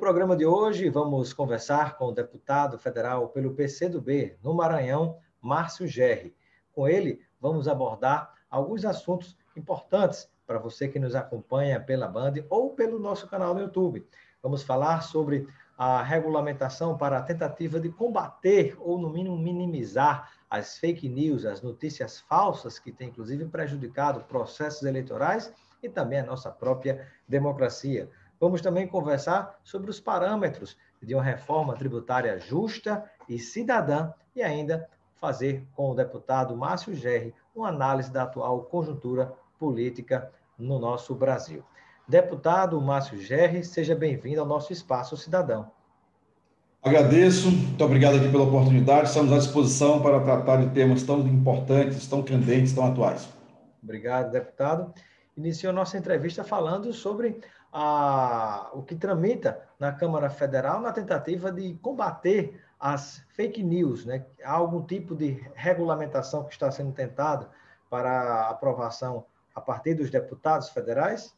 programa de hoje, vamos conversar com o deputado federal pelo PCdoB, no Maranhão, Márcio Gerri. Com ele, vamos abordar alguns assuntos importantes para você que nos acompanha pela Band ou pelo nosso canal no YouTube. Vamos falar sobre a regulamentação para a tentativa de combater ou, no mínimo, minimizar as fake news, as notícias falsas que têm, inclusive, prejudicado processos eleitorais e também a nossa própria democracia. Vamos também conversar sobre os parâmetros de uma reforma tributária justa e cidadã e ainda fazer com o deputado Márcio Gerri uma análise da atual conjuntura política no nosso Brasil. Deputado Márcio Gerri, seja bem-vindo ao nosso Espaço Cidadão. Agradeço, muito obrigado aqui pela oportunidade. Estamos à disposição para tratar de temas tão importantes, tão candentes, tão atuais. Obrigado, deputado. Iniciou nossa entrevista falando sobre o que tramita na Câmara Federal na tentativa de combater as fake news, né? Há algum tipo de regulamentação que está sendo tentada para aprovação a partir dos deputados federais?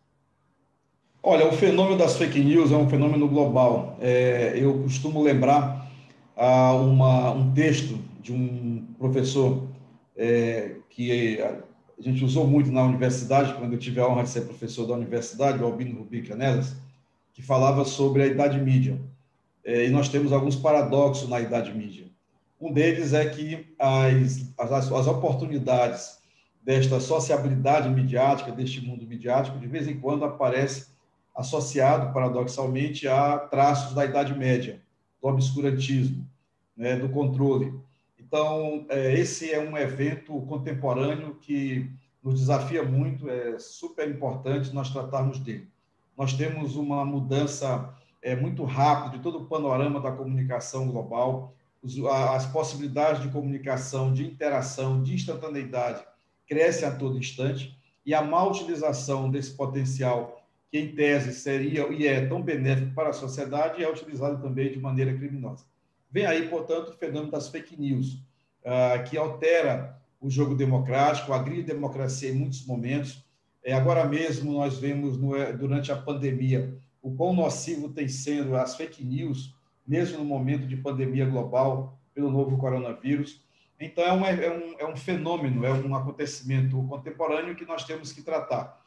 Olha, o fenômeno das fake news é um fenômeno global. Eu costumo lembrar um texto de um professor que a gente usou muito na universidade, quando eu tive a honra de ser professor da universidade, o Albino Rubi Canelas, que falava sobre a Idade Mídia. E nós temos alguns paradoxos na Idade Mídia. Um deles é que as oportunidades desta sociabilidade midiática, deste mundo midiático, de vez em quando aparece associado, paradoxalmente, a traços da Idade Média, do obscurantismo, né, do controle. Então, esse é um evento contemporâneo que nos desafia muito, é super importante nós tratarmos dele. Nós temos uma mudança muito rápida de todo o panorama da comunicação global, as possibilidades de comunicação, de interação, de instantaneidade crescem a todo instante, e a má utilização desse potencial, que em tese seria e é tão benéfico para a sociedade, é utilizado também de maneira criminosa. Vem aí, portanto, o fenômeno das fake news, que altera o jogo democrático, agride a democracia em muitos momentos. Agora mesmo nós vemos, durante a pandemia, o quão nocivo tem sido as fake news, mesmo no momento de pandemia global, pelo novo coronavírus. Então, é um fenômeno, é um acontecimento contemporâneo que nós temos que tratar.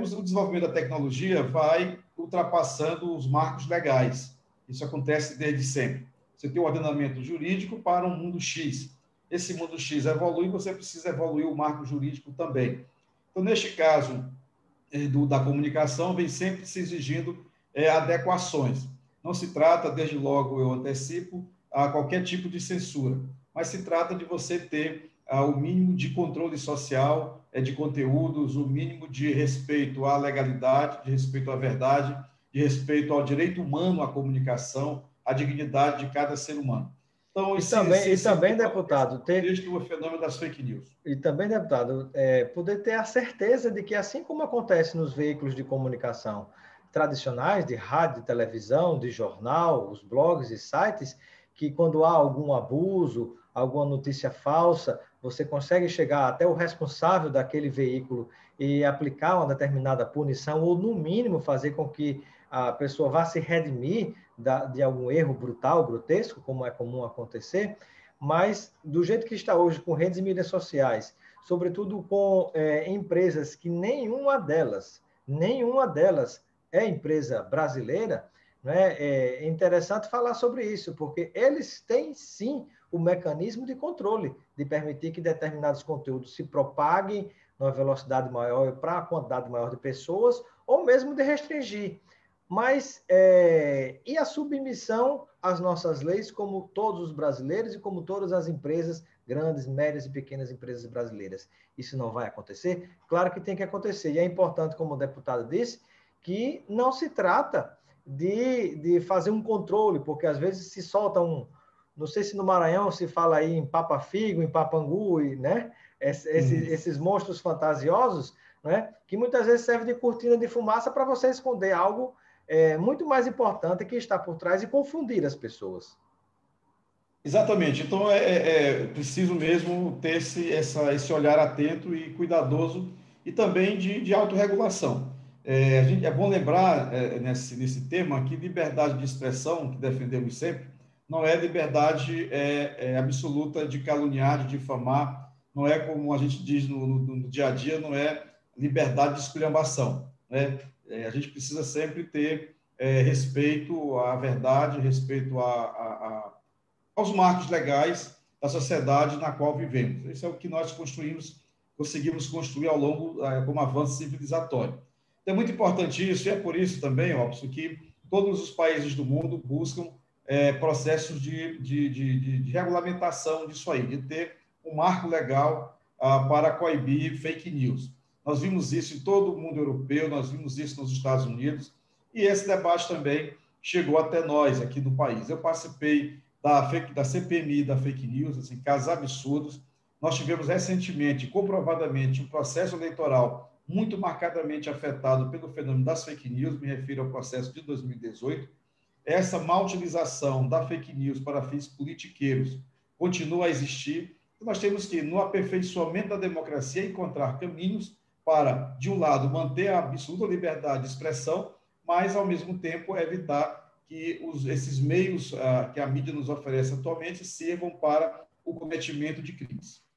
O desenvolvimento da tecnologia vai ultrapassando os marcos legais. Isso acontece desde sempre. Você tem um ordenamento jurídico para um mundo X. Esse mundo X evolui, você precisa evoluir o marco jurídico também. Então, neste caso da comunicação, vem sempre se exigindo adequações. Não se trata, desde logo eu antecipo, a qualquer tipo de censura, mas se trata de você ter o mínimo de controle social, de conteúdos, o mínimo de respeito à legalidade, de respeito à verdade, de respeito ao direito humano à comunicação, à dignidade de cada ser humano. Então, também, deputado, o fenômeno das fake news. E também, deputado, poder ter a certeza de que, assim como acontece nos veículos de comunicação tradicionais, de rádio, de televisão, de jornal, os blogs e sites, que quando há algum abuso, alguma notícia falsa, você consegue chegar até o responsável daquele veículo e aplicar uma determinada punição, ou, no mínimo, fazer com que a pessoa vá se redimir de algum erro brutal, grotesco, como é comum acontecer, mas do jeito que está hoje, com redes e mídias sociais, sobretudo com empresas que nenhuma delas é empresa brasileira, né? É interessante falar sobre isso, porque eles têm, sim, o mecanismo de controle, de permitir que determinados conteúdos se propaguem numa velocidade maior para a quantidade maior de pessoas, ou mesmo de restringir. Mas, e a submissão às nossas leis, como todos os brasileiros e como todas as empresas, grandes, médias e pequenas empresas brasileiras? Isso não vai acontecer? Claro que tem que acontecer. E é importante, como o deputado disse, que não se trata de fazer um controle, porque às vezes se solta não sei se no Maranhão se fala aí em papafigo, em papangu, né? Esses monstros fantasiosos, né? Que muitas vezes servem de cortina de fumaça para você esconder algo muito mais importante que está por trás e confundir as pessoas. Exatamente. Então, é preciso mesmo ter esse olhar atento e cuidadoso, e também de autorregulação. É bom lembrar, nesse tema, que liberdade de expressão, que defendemos sempre, não é liberdade absoluta de caluniar, de difamar, não é como a gente diz no dia a dia, não é liberdade de esculhambação, né? A gente precisa sempre ter respeito à verdade, respeito aos marcos legais da sociedade na qual vivemos. Isso é o que nós conseguimos construir ao longo, como avanço civilizatório. Então, é muito importante isso, e é por isso também, Robson, que todos os países do mundo buscam processos de regulamentação disso aí, de ter um marco legal para coibir fake news. Nós vimos isso em todo o mundo europeu, nós vimos isso nos Estados Unidos, e esse debate também chegou até nós aqui no país. Eu participei da CPMI da fake news, assim, casos absurdos. Nós tivemos recentemente, comprovadamente, um processo eleitoral muito marcadamente afetado pelo fenômeno das fake news, me refiro ao processo de 2018. Essa má utilização da fake news para fins politiqueiros continua a existir. Nós temos que, no aperfeiçoamento da democracia, encontrar caminhos para, de um lado, manter a absoluta liberdade de expressão, mas, ao mesmo tempo, evitar que esses meios que a mídia nos oferece atualmente sirvam para o cometimento de crimes.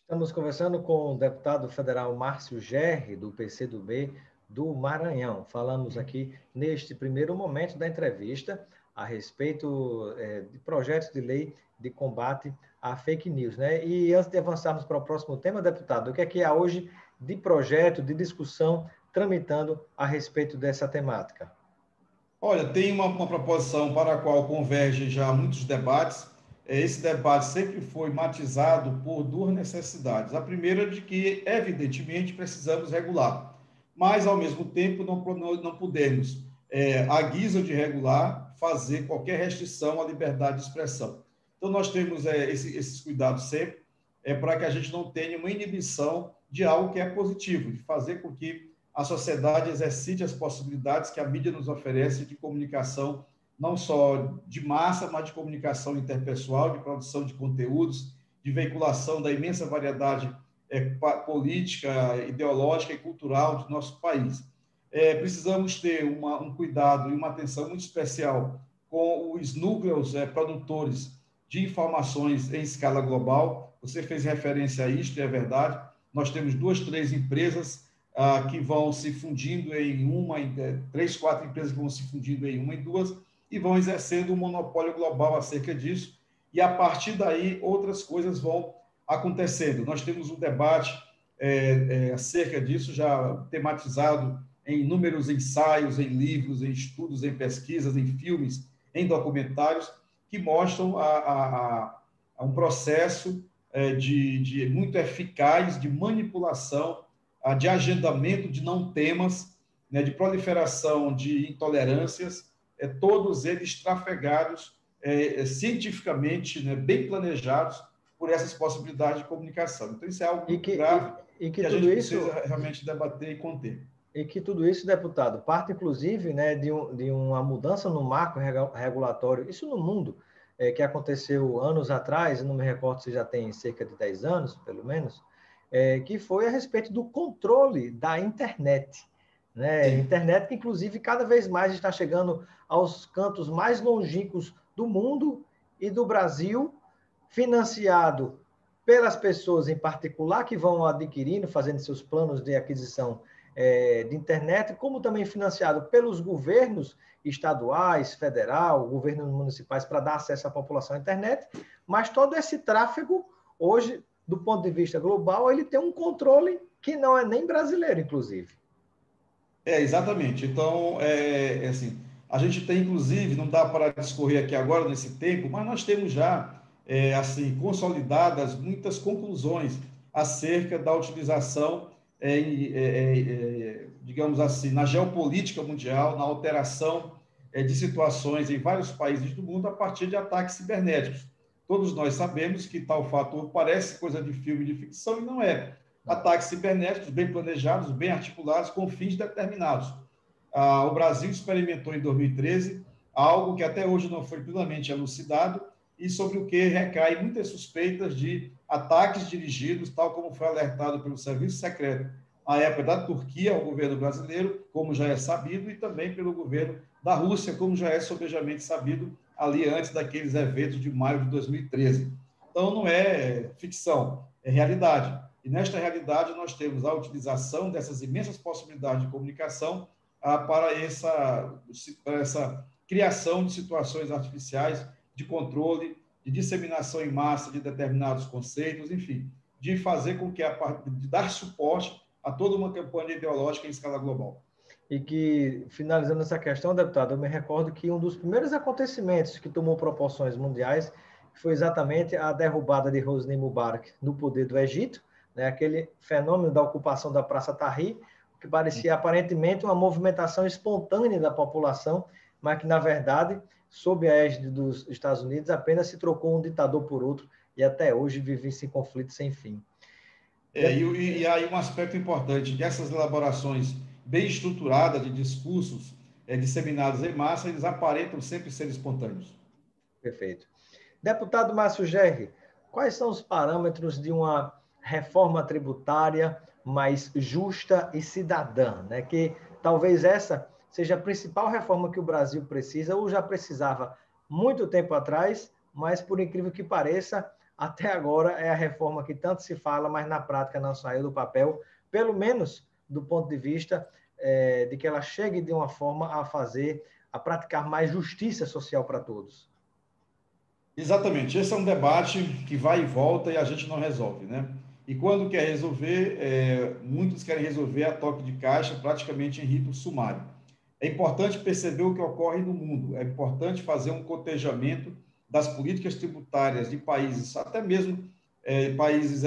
Estamos conversando com o deputado federal Márcio Gerri, do PCdoB do Maranhão. Falamos aqui, neste primeiro momento da entrevista, a respeito de projetos de lei de combate à fake news, né? E antes de avançarmos para o próximo tema, deputado, o que há hoje de projeto, de discussão, tramitando a respeito dessa temática? Olha, tem uma proposição para a qual convergem já muitos debates. Esse debate sempre foi matizado por duas necessidades. A primeira de que, evidentemente, precisamos regular, mas, ao mesmo tempo, não podemos, à guisa de regular, fazer qualquer restrição à liberdade de expressão. Então, nós temos esses cuidados sempre, para que a gente não tenha uma inibição de algo que é positivo, de fazer com que a sociedade exercite as possibilidades que a mídia nos oferece de comunicação, não só de massa, mas de comunicação interpessoal, de produção de conteúdos, de veiculação da imensa variedade política, ideológica e cultural do nosso país. Precisamos ter um cuidado e uma atenção muito especial com os núcleos produtores de informações em escala global. Você fez referência a isto, e é verdade. Nós temos 2, 3 empresas que vão se fundindo em 3, 4 empresas que vão se fundindo em duas, e vão exercendo um monopólio global acerca disso, e a partir daí outras coisas vão acontecendo. Nós temos um debate acerca disso, já tematizado em inúmeros ensaios, em livros, em estudos, em pesquisas, em filmes, em documentários, que mostram um processo muito eficaz de manipulação, de agendamento de não temas, né, de proliferação de intolerâncias, todos eles trafegados cientificamente, né, bem planejados por essas possibilidades de comunicação. Então, isso é algo muito grave que a gente precisa realmente debater e conter. E que tudo isso, deputado, parte, inclusive, né, de uma mudança no marco regulatório, isso no mundo, que aconteceu anos atrás, não me recordo se já tem cerca de 10 anos, pelo menos, que foi a respeito do controle da internet. Né? Internet que, inclusive, cada vez mais está chegando aos cantos mais longínquos do mundo e do Brasil, financiado pelas pessoas em particular que vão adquirindo, fazendo seus planos de aquisição de internet, como também financiado pelos governos estaduais, federal, governos municipais, para dar acesso à população à internet, mas todo esse tráfego, hoje, do ponto de vista global, ele tem um controle que não é nem brasileiro, inclusive. Exatamente. Então, assim, a gente tem, inclusive, não dá para discorrer aqui agora nesse tempo, mas nós temos já, assim, consolidadas muitas conclusões acerca da utilização, digamos assim, na geopolítica mundial, na alteração de situações em vários países do mundo a partir de ataques cibernéticos. Todos nós sabemos que tal fator parece coisa de filme de ficção e não é. Ataques cibernéticos bem planejados, bem articulados, com fins determinados. O Brasil experimentou em 2013 algo que até hoje não foi plenamente elucidado e sobre o que recai muitas suspeitas de ataques dirigidos, tal como foi alertado pelo Serviço Secreto à época da Turquia, ao governo brasileiro, como já é sabido, e também pelo governo da Rússia, como já é sobejamente sabido, ali antes daqueles eventos de maio de 2013. Então, não é ficção, é realidade. E nesta realidade, nós temos a utilização dessas imensas possibilidades de comunicação para essa criação de situações artificiais de controle, de disseminação em massa de determinados conceitos, enfim, de fazer com que de dar suporte a toda uma campanha ideológica em escala global. E que, finalizando essa questão, deputado, eu me recordo que um dos primeiros acontecimentos que tomou proporções mundiais foi exatamente a derrubada de Hosni Mubarak no poder do Egito, né? Aquele fenômeno da ocupação da Praça Tahrir, que parecia aparentemente uma movimentação espontânea da população, mas que, na verdade, sob a égide dos Estados Unidos, apenas se trocou um ditador por outro e até hoje vive esse conflito sem fim. E aí um aspecto importante, que essas elaborações bem estruturadas de discursos disseminados em massa, eles aparentam sempre ser espontâneos. Perfeito. Deputado Márcio Gerri, quais são os parâmetros de uma reforma tributária mais justa e cidadã, né? Que talvez essa seja a principal reforma que o Brasil precisa, ou já precisava muito tempo atrás, mas, por incrível que pareça, até agora é a reforma que tanto se fala, mas na prática não saiu do papel, pelo menos do ponto de vista de que ela chegue de uma forma a praticar mais justiça social para todos. Exatamente, esse é um debate que vai e volta e a gente não resolve, né? E quando quer resolver, muitos querem resolver a toque de caixa, praticamente em rito sumário. É importante perceber o que ocorre no mundo, é importante fazer um cotejamento das políticas tributárias de países, até mesmo países,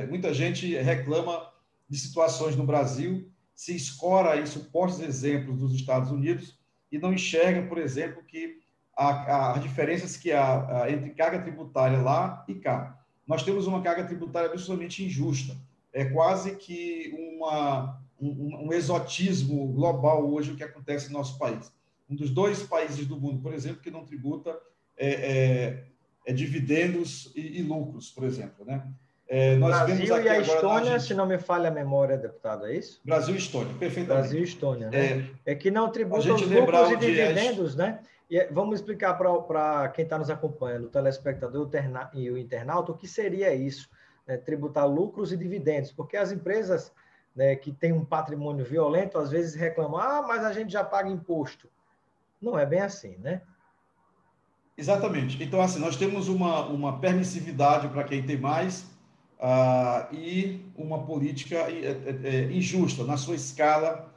muita gente reclama de situações no Brasil, se escora em supostos exemplos dos Estados Unidos e não enxerga, por exemplo, que as diferenças que há entre carga tributária lá e cá. Nós temos uma carga tributária absolutamente injusta. É quase que um exotismo global hoje o que acontece no nosso país. Um dos 2 países do mundo, por exemplo, que não tributa dividendos e lucros, por exemplo, né? Nós Brasil e a Estônia, se não me falha a memória, deputado, é isso? Brasil e Estônia, perfeitamente. Brasil e Estônia, né? É que não tributam os lucros e dividendos, né? E vamos explicar para quem está nos acompanhando, o telespectador e o internauta, o que seria isso, né? Tributar lucros e dividendos, porque as empresas, né, que têm um patrimônio violento, às vezes reclamam, mas a gente já paga imposto. Não é bem assim, né? Exatamente. Então, assim, nós temos uma permissividade para quem tem mais, e uma política injusta na sua escala,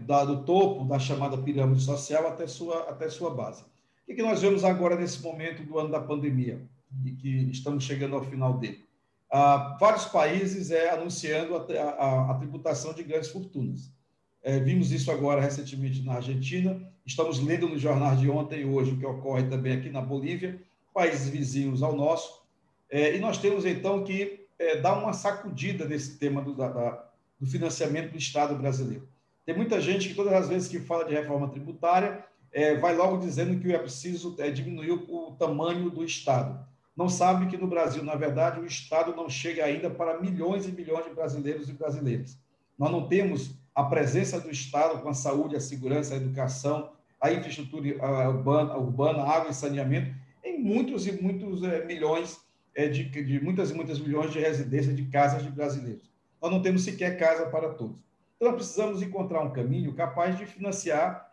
do topo da chamada pirâmide social até sua base. O que nós vemos agora nesse momento do ano da pandemia, e que estamos chegando ao final dele? Vários países anunciando a tributação de grandes fortunas. Vimos isso agora recentemente na Argentina, estamos lendo nos jornais de ontem e hoje o que ocorre também aqui na Bolívia, países vizinhos ao nosso, e nós temos então que dar uma sacudida nesse tema do financiamento do Estado brasileiro. Tem muita gente que todas as vezes que fala de reforma tributária, vai logo dizendo que é preciso diminuir o tamanho do Estado. Não sabe que no Brasil, na verdade, o Estado não chega ainda para milhões e milhões de brasileiros e brasileiras. Nós não temos a presença do Estado com a saúde, a segurança, a educação, a infraestrutura urbana, água e saneamento, em muitos e muitos milhões, de muitas e muitas milhões de residências, de casas de brasileiros. Nós não temos sequer casa para todos. Então, nós precisamos encontrar um caminho capaz de financiar,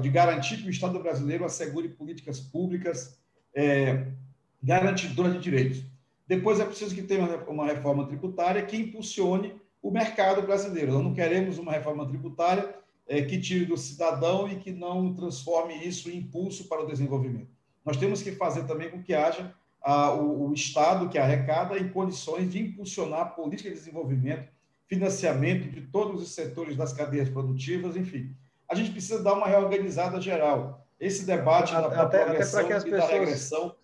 de garantir que o Estado brasileiro assegure políticas públicas garantidoras de direitos. Depois, é preciso que tenha uma reforma tributária que impulsione o mercado brasileiro. Nós não queremos uma reforma tributária que tire do cidadão e que não transforme isso em impulso para o desenvolvimento. Nós temos que fazer também com que haja o Estado que arrecada em condições de impulsionar a política de desenvolvimento, financiamento de todos os setores das cadeias produtivas, enfim. A gente precisa dar uma reorganizada geral. Esse debate da progressão e da regressão...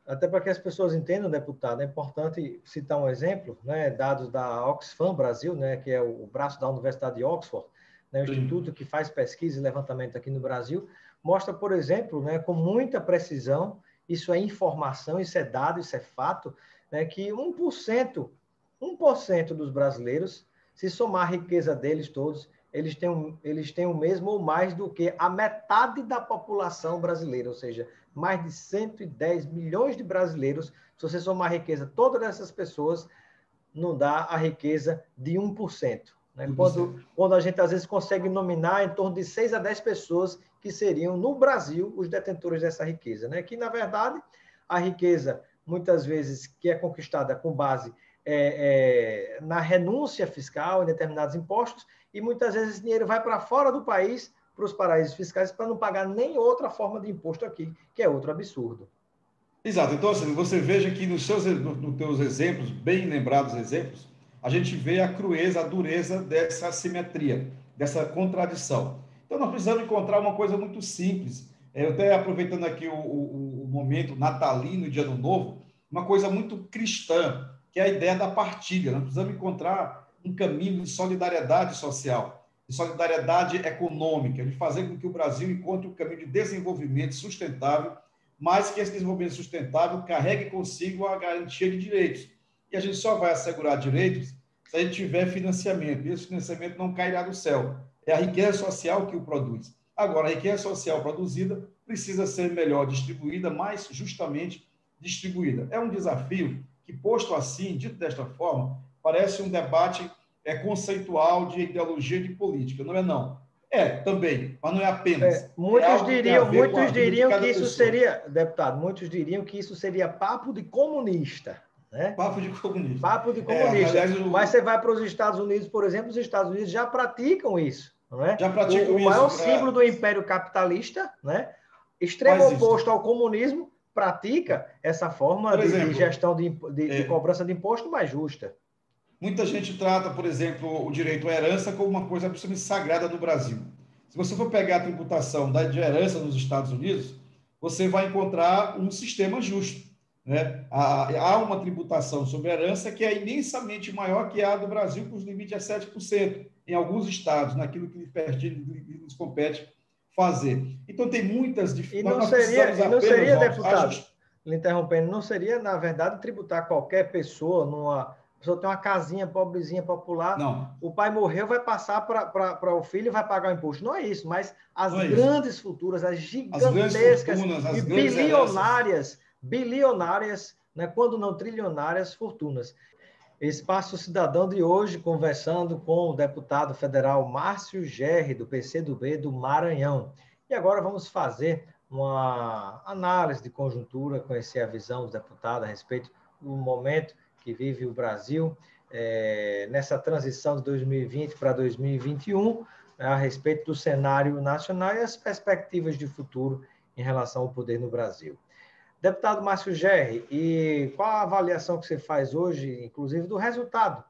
Até para que as pessoas entendam, deputado, é importante citar um exemplo, né, dados da Oxfam Brasil, né, que é o braço da Universidade de Oxford, né, o instituto que faz pesquisa e levantamento aqui no Brasil, mostra, por exemplo, né, com muita precisão, isso é informação, isso é dado, isso é fato, né, que 1% dos brasileiros Se somar a riqueza deles todos, eles têm o mesmo ou mais do que a metade da população brasileira, ou seja, mais de 110 milhões de brasileiros. Se você somar a riqueza todas essas pessoas, não dá a riqueza de 1%. Né? Quando a gente, às vezes, consegue nominar em torno de 6 a 10 pessoas que seriam, no Brasil, os detentores dessa riqueza. Né? Que, na verdade, a riqueza, muitas vezes, que é conquistada com base na renúncia fiscal em determinados impostos, e muitas vezes esse dinheiro vai para fora do país, para os paraísos fiscais, para não pagar nem outra forma de imposto aqui, que é outro absurdo. Exato. Então, assim, você veja que nos teus exemplos, bem lembrados exemplos, a gente vê a crueza, a dureza dessa assimetria, dessa contradição. Então, nós precisamos encontrar uma coisa muito simples. Eu até aproveitando aqui o momento natalino de Ano Novo, uma coisa muito cristã, que é a ideia da partilha. Nós precisamos encontrar um caminho de solidariedade social, de solidariedade econômica, de fazer com que o Brasil encontre um caminho de desenvolvimento sustentável, mas que esse desenvolvimento sustentável carregue consigo a garantia de direitos. E a gente só vai assegurar direitos se a gente tiver financiamento. E esse financiamento não cairá do céu. É a riqueza social que o produz. Agora, a riqueza social produzida precisa ser melhor distribuída, mais justamente distribuída. É um desafio que, posto assim, dito desta forma, parece um debate conceitual de ideologia de política. Não é, não. Também, mas não é apenas. Muitos diriam que isso seria, deputado, muitos diriam que isso seria papo de comunista. Né? Papo de comunista. Papo de comunista. Aliás, mas você vai para os Estados Unidos, por exemplo, os Estados Unidos já praticam isso. Não é? Já praticam o maior símbolo do império capitalista, né? Extremo oposto ao comunismo, pratica essa forma de gestão de cobrança de imposto mais justa. Muita gente trata, por exemplo, o direito à herança como uma coisa absolutamente sagrada no Brasil. Se você for pegar a tributação de herança nos Estados Unidos, você vai encontrar um sistema justo. Né? Há uma tributação sobre herança que é imensamente maior que a do Brasil, com os limites a 7%, em alguns estados, naquilo que lhes compete fazer. Então, tem muitas dificuldades. E não seria, deputado, lhe interrompendo, não seria, na verdade, tributar qualquer pessoa a pessoa tem uma casinha pobrezinha popular, não. O pai morreu, vai passar para o filho e vai pagar o imposto. Não é isso, mas as grandes fortunas, as gigantescas e bilionárias, né, quando não trilionárias, fortunas. Espaço Cidadão de hoje, conversando com o deputado federal Márcio Gerri, do PCdoB do Maranhão. E agora vamos fazer uma análise de conjuntura, conhecer a visão do deputado a respeito do momento que vive o Brasil nessa transição de 2020 para 2021, a respeito do cenário nacional e as perspectivas de futuro em relação ao poder no Brasil. Deputado Márcio Gerri, e qual a avaliação que você faz hoje, inclusive, do resultado,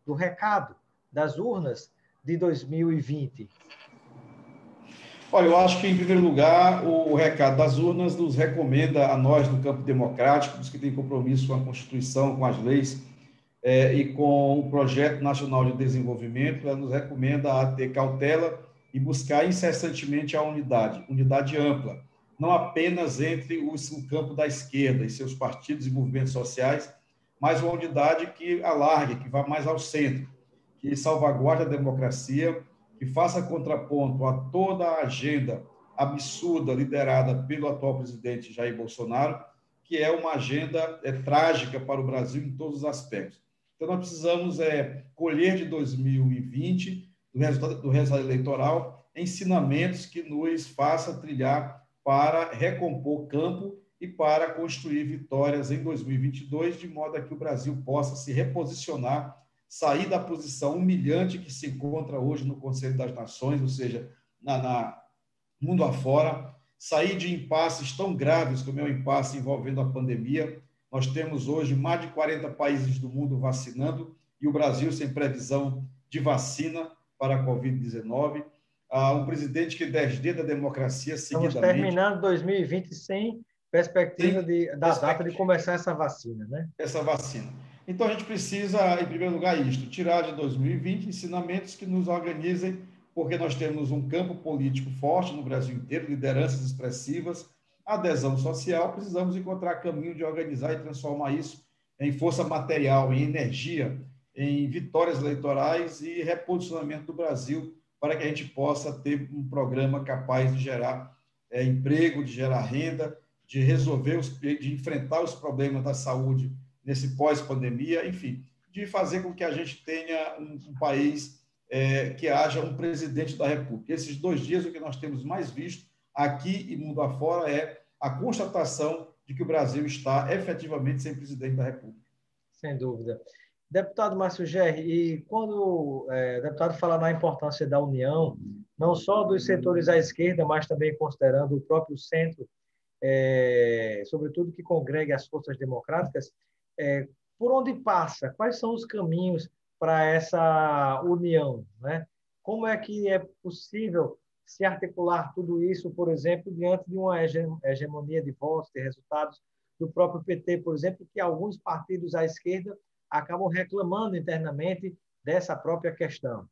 do recado das urnas de 2020? Olha, eu acho que, em primeiro lugar, o recado das urnas nos recomenda a nós, do campo democrático, dos que têm compromisso com a Constituição, com as leis e com o Projeto Nacional de Desenvolvimento, ela nos recomenda a ter cautela e buscar incessantemente a unidade ampla, não apenas entre o campo da esquerda e seus partidos e movimentos sociais, mas uma unidade que alargue, que vá mais ao centro, que salvaguarde a democracia, que faça contraponto a toda a agenda absurda liderada pelo atual presidente Jair Bolsonaro, que é uma agenda trágica para o Brasil em todos os aspectos. Então, nós precisamos colher de 2020, do resultado eleitoral, ensinamentos que nos faça trilhar para recompor campo e para construir vitórias em 2022, de modo a que o Brasil possa se reposicionar, sair da posição humilhante que se encontra hoje no Conselho das Nações, ou seja, mundo afora, sair de impasses tão graves como é o impasse envolvendo a pandemia. Nós temos hoje mais de 40 países do mundo vacinando e o Brasil sem previsão de vacina para a Covid-19. Um presidente que desdenta a democracia seguidamente. Estamos terminando 2020 sem perspectiva da data de começar essa vacina, né? Essa vacina. Então, a gente precisa, em primeiro lugar, tirar de 2020 ensinamentos que nos organizem, porque nós temos um campo político forte no Brasil inteiro, lideranças expressivas, adesão social, precisamos encontrar caminho de organizar e transformar isso em força material, em energia, em vitórias eleitorais e reposicionamento do Brasil para que a gente possa ter um programa capaz de gerar emprego, de gerar renda, de resolver, de enfrentar os problemas da saúde nesse pós-pandemia, enfim, de fazer com que a gente tenha um país que haja um presidente da República. Esses 2 dias, o que nós temos mais visto aqui e mundo afora é a constatação de que o Brasil está efetivamente sem presidente da República. Sem dúvida. Deputado Márcio Gerri, e quando o deputado fala na importância da união, não só dos setores à esquerda, mas também considerando o próprio centro, sobretudo que congregue as forças democráticas, por onde passa? Quais são os caminhos para essa união, né? Como é que é possível se articular tudo isso, por exemplo, diante de uma hegemonia de votos, de resultados do próprio PT, por exemplo, que alguns partidos à esquerda acabam reclamando internamente dessa própria questão?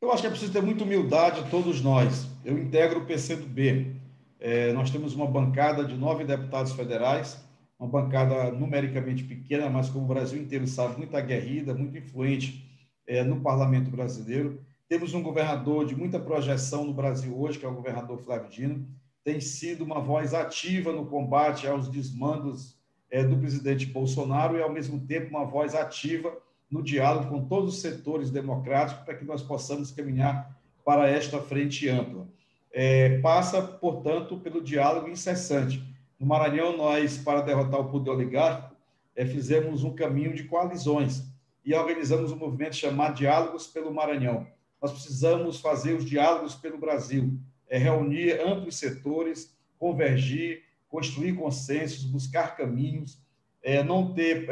Eu acho que é preciso ter muita humildade, todos nós. Eu integro o PCdoB. Nós temos uma bancada de 9 deputados federais, uma bancada numericamente pequena, mas como o Brasil inteiro sabe, muito aguerrida, muito influente no parlamento brasileiro. Temos um governador de muita projeção no Brasil hoje, que é o governador Flávio Dino, tem sido uma voz ativa no combate aos desmandos do presidente Bolsonaro e, ao mesmo tempo, uma voz ativa no diálogo com todos os setores democráticos para que nós possamos caminhar para esta frente ampla. Passa, portanto, pelo diálogo incessante. No Maranhão, nós, para derrotar o poder oligárquico, fizemos um caminho de coalizões e organizamos um movimento chamado Diálogos pelo Maranhão. Nós precisamos fazer os diálogos pelo Brasil, reunir amplos setores, convergir, construir consensos, buscar caminhos, não ter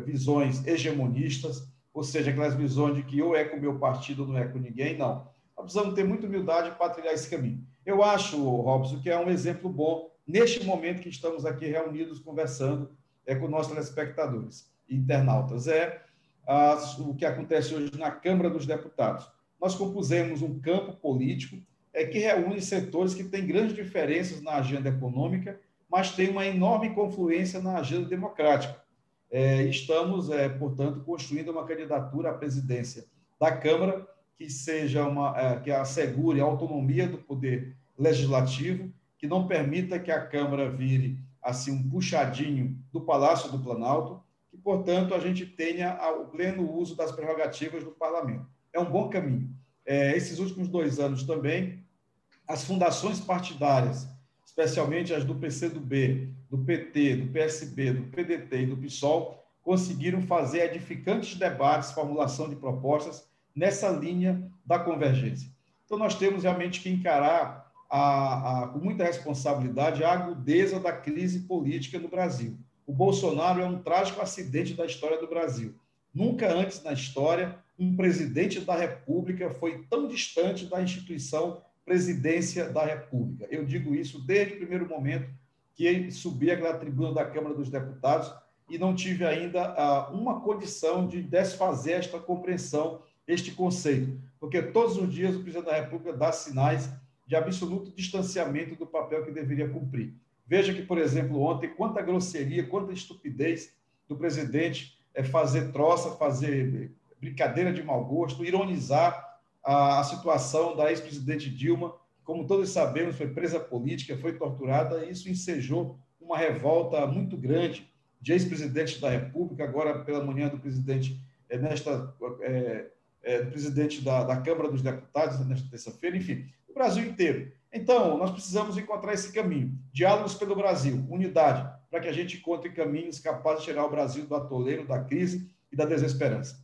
visões hegemonistas, ou seja, aquelas visões de que ou é com o meu partido ou não é com ninguém, não. Nós precisamos ter muita humildade para trilhar esse caminho. Eu acho, Robson, que é um exemplo bom neste momento que estamos aqui reunidos conversando com nossos telespectadores e internautas. O que acontece hoje na Câmara dos Deputados. Nós compusemos um campo político que reúne setores que têm grandes diferenças na agenda econômica, mas tem uma enorme confluência na agenda democrática. Estamos, portanto, construindo uma candidatura à presidência da Câmara que seja que assegure a autonomia do poder legislativo, que não permita que a Câmara vire assim um puxadinho do Palácio do Planalto, que, portanto, a gente tenha o pleno uso das prerrogativas do parlamento. É um bom caminho. Esses últimos 2 anos também, as fundações partidárias, especialmente as do PCdoB, do PT, do PSB, do PDT e do PSOL, conseguiram fazer edificantes debates, formulação de propostas nessa linha da convergência. Então, nós temos realmente que encarar com muita responsabilidade a agudeza da crise política no Brasil. O Bolsonaro é um trágico acidente da história do Brasil. Nunca antes na história um presidente da República foi tão distante da instituição presidência da República. Eu digo isso desde o primeiro momento que subi aquela tribuna da Câmara dos Deputados e não tive ainda uma condição de desfazer esta compreensão, este conceito, porque todos os dias o presidente da República dá sinais de absoluto distanciamento do papel que deveria cumprir. Veja que, por exemplo, ontem, quanta grosseria, quanta estupidez do presidente fazer troça, fazer brincadeira de mau gosto, ironizar a situação da ex-presidente Dilma, como todos sabemos, foi presa política, foi torturada, e isso ensejou uma revolta muito grande de ex-presidentes da República, agora pela manhã do presidente, do presidente da Câmara dos Deputados, nesta terça-feira, enfim, o Brasil inteiro. Então, nós precisamos encontrar esse caminho, diálogos pelo Brasil, unidade, para que a gente encontre caminhos capazes de tirar o Brasil do atoleiro, da crise e da desesperança.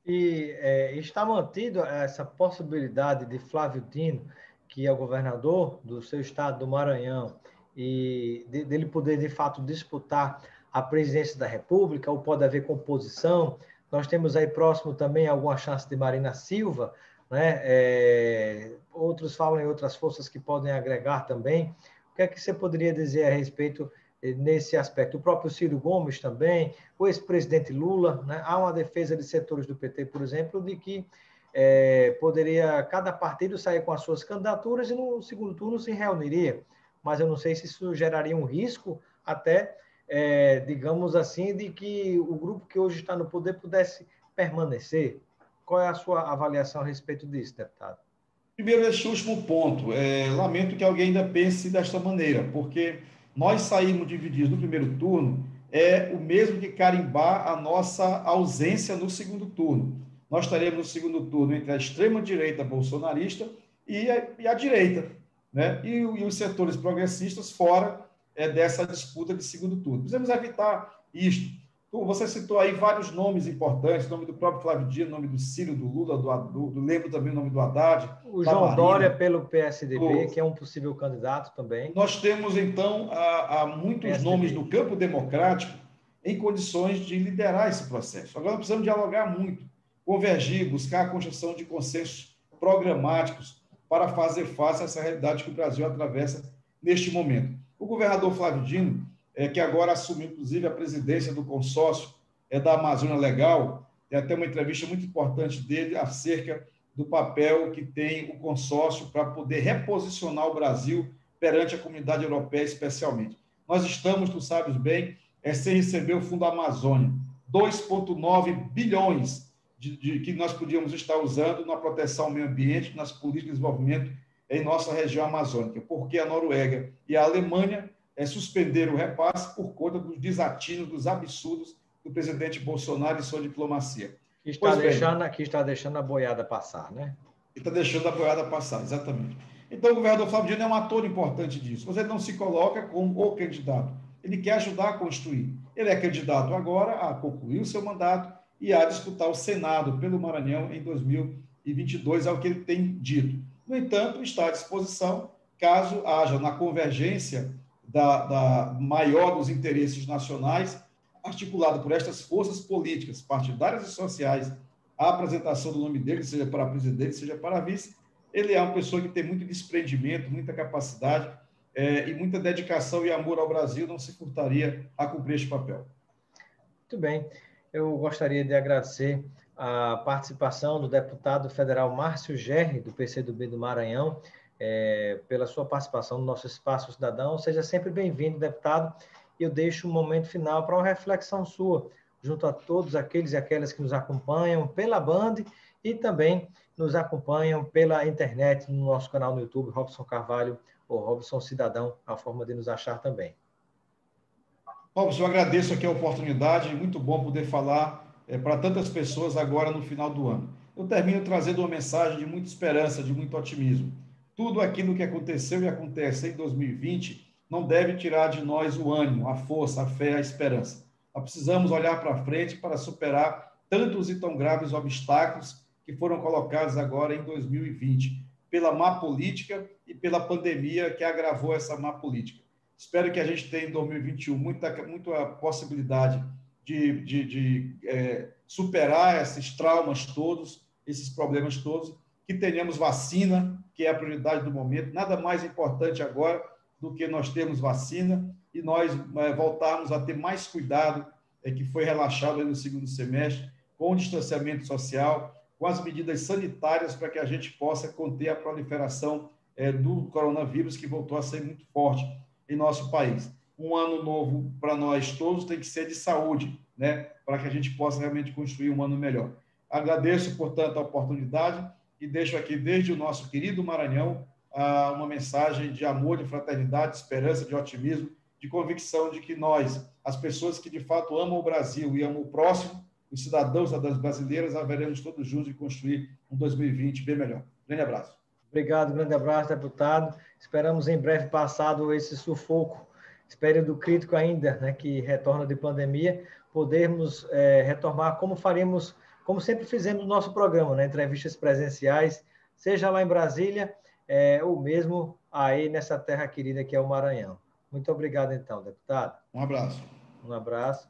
E está mantido essa possibilidade de Flávio Dino, que é o governador do seu estado, do Maranhão, e dele poder, de fato, disputar a presidência da República, ou pode haver composição. Nós temos aí próximo também alguma chance de Marina Silva, né? Outros falam em outras forças que podem agregar também. O que é que você poderia dizer a respeito nesse aspecto? O próprio Ciro Gomes também, o ex-presidente Lula, né? Há uma defesa de setores do PT, por exemplo, de que poderia cada partido sair com as suas candidaturas e no segundo turno se reuniria, mas eu não sei se isso geraria um risco até digamos assim, de que o grupo que hoje está no poder pudesse permanecer? Qual é a sua avaliação a respeito disso, deputado? Primeiro, esse último ponto. Lamento que alguém ainda pense desta maneira, porque nós saímos divididos no primeiro turno, é o mesmo que carimbar a nossa ausência no segundo turno. Nós estaremos no segundo turno entre a extrema-direita bolsonarista e a direita, né? E os setores progressistas fora dessa disputa de segundo turno. Precisamos evitar isto. Você citou aí vários nomes importantes, o nome do próprio Flávio Dino, o nome do Ciro, do Lula, lembro também o nome do Haddad, O da João Dória Marina. pelo PSDB, que é um possível candidato também. Nós temos, então, há muitos PSDB. nomes do campo democrático em condições de liderar esse processo. Agora, precisamos dialogar muito, convergir, buscar a construção de consensos programáticos para fazer face a essa realidade que o Brasil atravessa neste momento. O governador Flávio Dino, que agora assumiu, inclusive, a presidência do consórcio da Amazônia Legal, tem até uma entrevista muito importante dele acerca do papel que tem o consórcio para poder reposicionar o Brasil perante a comunidade europeia, especialmente. Nós estamos, tu sabes bem, sem receber o Fundo Amazônia, 2,9 bilhões que nós podíamos estar usando na proteção ao meio ambiente, nas políticas de desenvolvimento em nossa região amazônica, porque a Noruega e a Alemanha suspenderam o repasse por conta dos desatinos, dos absurdos do presidente Bolsonaro e sua diplomacia. Que está deixando a boiada passar, né? Está deixando a boiada passar, exatamente. Então, o governador Flávio Dino é um ator importante disso. Você não se coloca como o candidato. Ele quer ajudar a construir. Ele é candidato agora a concluir o seu mandato e a disputar o Senado pelo Maranhão em 2022, é o que ele tem dito. No entanto, está à disposição, caso haja na convergência da maior dos interesses nacionais, articulado por estas forças políticas, partidárias e sociais, a apresentação do nome dele, seja para presidente, seja para vice. Ele é uma pessoa que tem muito desprendimento, muita capacidade e muita dedicação e amor ao Brasil, não se furtaria a cumprir este papel. Muito bem. Eu gostaria de agradecer a participação do deputado federal Márcio Gerri, do PCdoB do Maranhão, pela sua participação no nosso Espaço Cidadão. Seja sempre bem-vindo, deputado. E eu deixo um momento final para uma reflexão sua, junto a todos aqueles e aquelas que nos acompanham pela Band e também nos acompanham pela internet, no nosso canal no YouTube, Robson Carvalho ou Robson Cidadão, a forma de nos achar também. Robson, eu agradeço aqui a oportunidade, muito bom poder falar para tantas pessoas agora no final do ano. Eu termino trazendo uma mensagem de muita esperança, de muito otimismo. Tudo aquilo que aconteceu e acontece em 2020 não deve tirar de nós o ânimo, a força, a fé, a esperança. Nós precisamos olhar para frente para superar tantos e tão graves obstáculos que foram colocados agora em 2020, pela má política e pela pandemia que agravou essa má política. Espero que a gente tenha em 2021 muita possibilidade de superar esses traumas todos, esses problemas todos, que tenhamos vacina, que é a prioridade do momento. Nada mais importante agora do que nós termos vacina e nós voltarmos a ter mais cuidado, que foi relaxado no segundo semestre, com o distanciamento social, com as medidas sanitárias para que a gente possa conter a proliferação do coronavírus, que voltou a ser muito forte em nosso país. Um ano novo para nós todos tem que ser de saúde, né? Para que a gente possa realmente construir um ano melhor. Agradeço, portanto, a oportunidade e deixo aqui, desde o nosso querido Maranhão, uma mensagem de amor, de fraternidade, de esperança, de otimismo, de convicção de que nós, as pessoas que de fato amam o Brasil e amam o próximo, os cidadãos e cidadãs brasileiras, haveremos todos juntos de construir um 2020 bem melhor. Grande abraço. Obrigado, grande abraço, deputado. Esperamos em breve passado esse sufoco, esse período crítico ainda, né, que retorna de pandemia, podermos retomar como faríamos, como sempre fizemos no nosso programa, né, entrevistas presenciais, seja lá em Brasília, ou mesmo aí nessa terra querida que é o Maranhão. Muito obrigado, então, deputado. Um abraço. Um abraço.